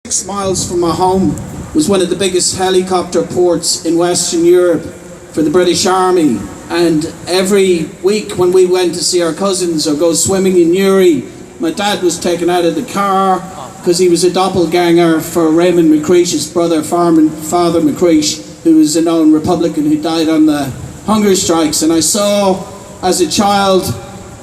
6 miles from my home was one of the biggest helicopter ports in Western Europe for the British Army, and every week when we went to see our cousins or go swimming in Uri, my dad was taken out of the car because he was a doppelganger for Raymond McCreish's brother, Father McCreish, who was a known Republican who died on the hunger strikes. And I saw as a child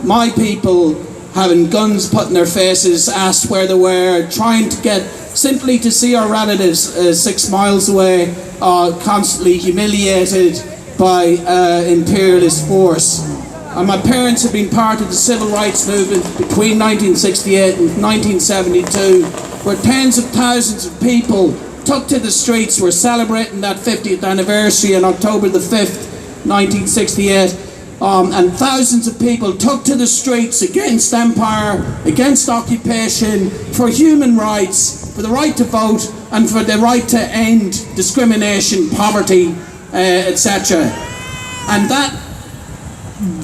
my people having guns put in their faces, asked where they were, trying to get simply to see our relatives 6 miles away, constantly humiliated by imperialist force. And my parents had been part of the civil rights movement between 1968 and 1972, where tens of thousands of people took to the streets. We're celebrating that 50th anniversary on October the 5th, 1968. And thousands of people took to the streets against empire, against occupation, for human rights, for the right to vote, and for the right to end discrimination, poverty, etc. And that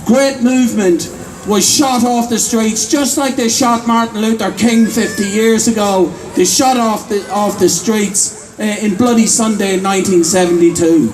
great movement was shot off the streets, just like they shot Martin Luther King 50 years ago. They shot off the streets in Bloody Sunday in 1972.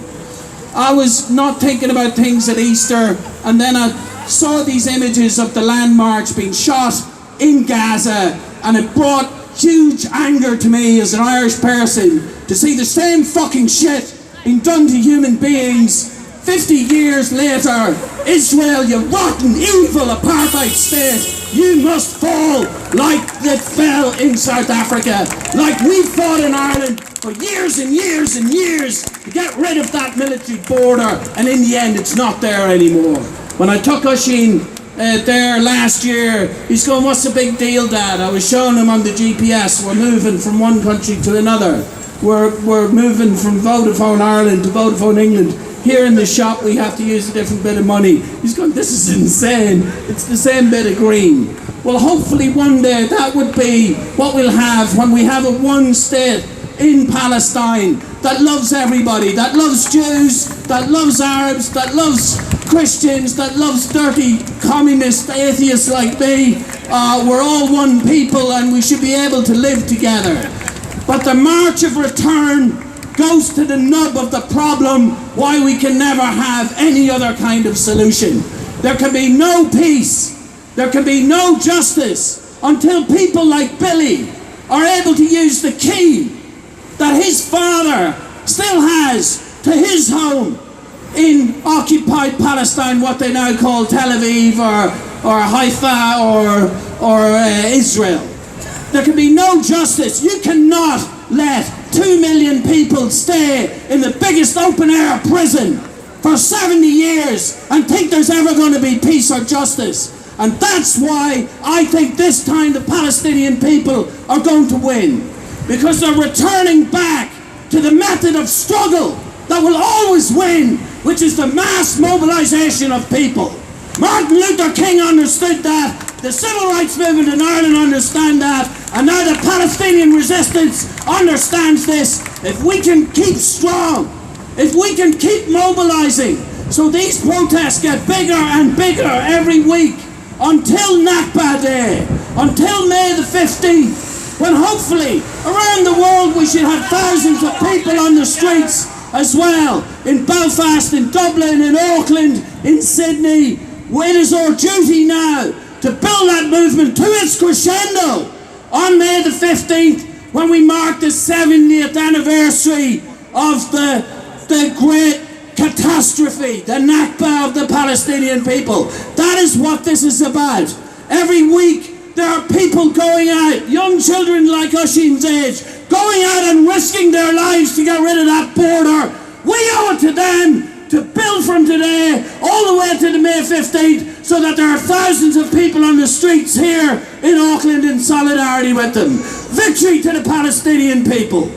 I was not thinking about things at Easter, and then I saw these images of the Land March being shot in Gaza, and it brought huge anger to me as an Irish person to see the same fucking shit being done to human beings 50 years later. Israel, you rotten, evil apartheid state, you must fall like it fell in South Africa, like we fought in Ireland for years and years and years to get rid of that military border, and in the end it's not there anymore. When I took Oisín there last year, he's going, "What's the big deal, Dad?" I was showing him on the GPS, we're moving from one country to another. We're moving from Vodafone Ireland to Vodafone England. Here in the shop we have to use a different bit of money. He's going, "This is insane. It's the same bit of green." Well, hopefully one day that would be what we'll have when we have a one state in Palestine that loves everybody, that loves Jews, that loves Arabs, that loves Christians, that loves dirty communist atheists like me. We're all one people and we should be able to live together. But the march of return goes to the nub of the problem, why we can never have any other kind of solution. There can be no peace, there can be no justice until people like Billy are able to use the key that his father still has to his home in occupied Palestine, what they now call Tel Aviv or Haifa or Israel. There can be no justice. You cannot let 2 million people stay in the biggest open-air prison for 70 years and think there's ever going to be peace or justice. And that's why I think this time the Palestinian people are going to win. Because they're returning back to the method of struggle that will always win, which is the mass mobilization of people. Martin Luther King understood that. The civil rights movement in Ireland understand that, and now the Palestinian resistance understands this. If we can keep strong, if we can keep mobilizing, so these protests get bigger and bigger every week until Nakba Day, until May the 15th, when hopefully around the world we should have thousands of people on the streets as well, in Belfast, in Dublin, in Auckland, in Sydney. It is our duty now to build that movement to its crescendo on May the 15th, when we mark the 70th anniversary of the great catastrophe, the Nakba of the Palestinian people. That is what this is about. Every week there are people going out, young children like Oisín's age, going out and risking their lives to get rid of that border. We owe it to them to build from today all the way to the May 15th, so that there are thousands of people on the streets here in Auckland in solidarity with them. Victory to the Palestinian people.